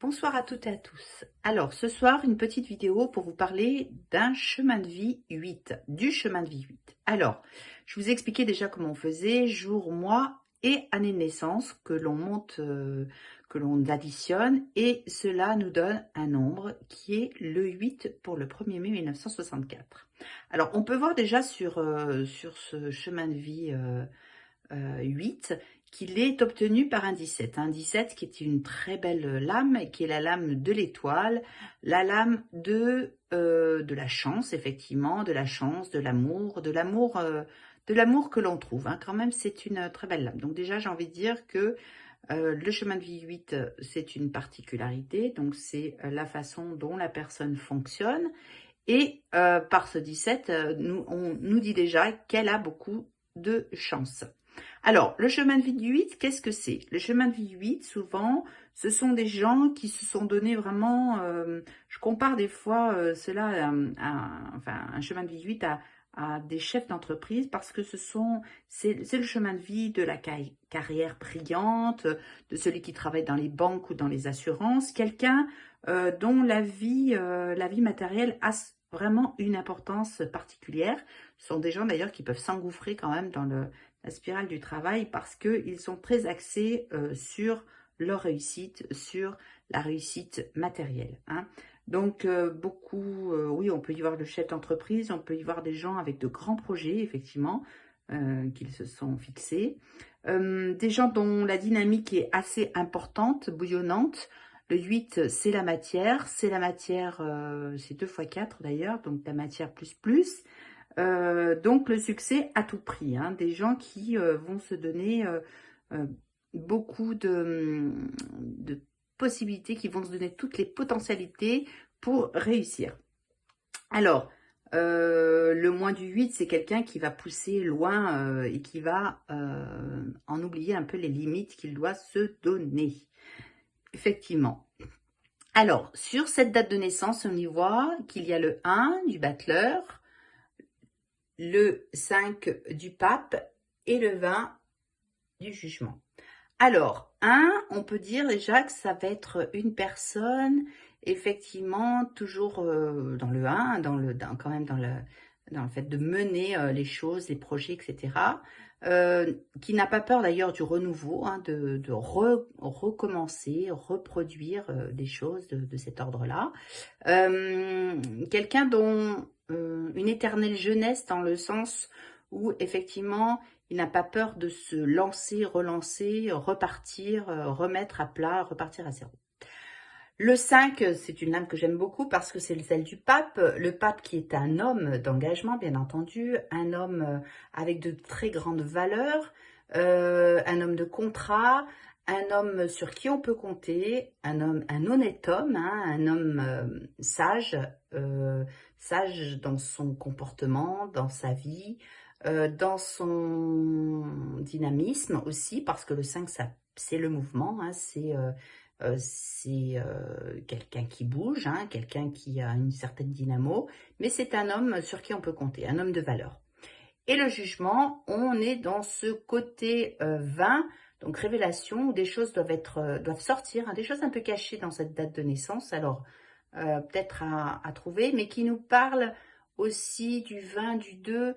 Bonsoir à toutes et à tous. Alors, ce soir, une petite vidéo pour vous parler d'un chemin de vie 8, du chemin de vie 8. Alors, je vous ai expliqué déjà comment on faisait, jour, mois et année de naissance, que l'on monte, que l'on additionne, et cela nous donne un nombre qui est le 8 pour le 1er mai 1964. Alors, on peut voir déjà sur ce chemin de vie 8, qu'il est obtenu par un 17. Un 17 qui est une très belle lame, qui est la lame de l'étoile, la lame de la chance, effectivement, de la chance, de l'amour, de l'amour que l'on trouve. Hein. Quand même, c'est une très belle lame. Donc déjà, j'ai envie de dire que le chemin de vie 8, c'est une particularité. Donc c'est la façon dont la personne fonctionne. Et par ce 17, on nous dit déjà qu'elle a beaucoup de chance. Alors, le chemin de vie du 8, qu'est-ce que c'est? Le chemin de vie 8, souvent, ce sont des gens qui se sont donnés vraiment... je compare des fois cela, enfin, un chemin de vie 8 à des chefs d'entreprise parce que c'est le chemin de vie de la carrière brillante, de celui qui travaille dans les banques ou dans les assurances, quelqu'un dont la vie matérielle a vraiment une importance particulière. Ce sont des gens d'ailleurs qui peuvent s'engouffrer quand même dans la spirale du travail parce qu'ils sont très axés sur leur réussite, sur la réussite matérielle. Hein. Donc beaucoup, oui, on peut y voir le chef d'entreprise, on peut y voir des gens avec de grands projets, effectivement, qu'ils se sont fixés. Des gens dont la dynamique est assez importante, bouillonnante. Le 8, c'est la matière, c'est 2 fois 4 d'ailleurs, donc la matière plus. Donc le succès à tout prix, hein, des gens qui vont se donner beaucoup de possibilités, qui vont se donner toutes les potentialités pour réussir. Alors, le moins du 8, c'est quelqu'un qui va pousser loin et qui va en oublier un peu les limites qu'il doit se donner. Effectivement. Alors, sur cette date de naissance, on y voit qu'il y a le 1 du battleur, le 5 du pape et le 20 du jugement. Alors, 1, on peut dire déjà que ça va être une personne, effectivement, toujours dans le 1, quand même dans le fait de mener les choses, les projets, etc., qui n'a pas peur d'ailleurs du renouveau, hein, de recommencer, reproduire des choses de cet ordre-là. Quelqu'un dont une éternelle jeunesse dans le sens où effectivement il n'a pas peur de se lancer, relancer, repartir, remettre à plat, repartir à zéro. Le 5, c'est une lame que j'aime beaucoup parce que c'est celle du pape. Le pape qui est un homme d'engagement, bien entendu, un homme avec de très grandes valeurs, un homme de contrat, un homme sur qui on peut compter, un honnête homme, hein, un homme sage, sage dans son comportement, dans sa vie, dans son dynamisme aussi, parce que le 5, c'est le mouvement, hein, c'est quelqu'un qui bouge, hein, quelqu'un qui a une certaine dynamo, mais c'est un homme sur qui on peut compter, un homme de valeur. Et le jugement, on est dans ce côté 20, donc révélation, où des choses doivent sortir, hein, des choses un peu cachées dans cette date de naissance, alors peut-être à trouver, mais qui nous parle aussi du 20, du 2,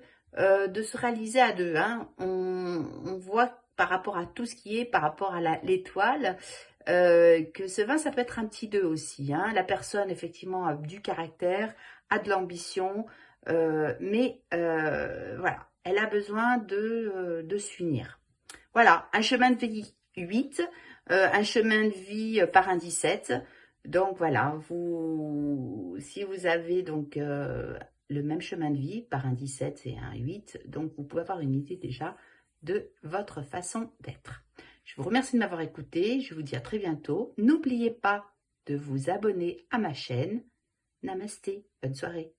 de se réaliser à deux. Hein. On voit par rapport à tout ce qui est, par rapport à l'étoile, que ce 20, ça peut être un petit 2 aussi. Hein. La personne, effectivement, a du caractère, a de l'ambition, mais voilà, elle a besoin de s'unir. Voilà, un chemin de vie 8, un chemin de vie par un 17. Donc voilà, si vous avez donc le même chemin de vie par un 17 et un 8, donc vous pouvez avoir une idée déjà de votre façon d'être. Je vous remercie de m'avoir écouté, je vous dis à très bientôt. N'oubliez pas de vous abonner à ma chaîne. Namasté, bonne soirée.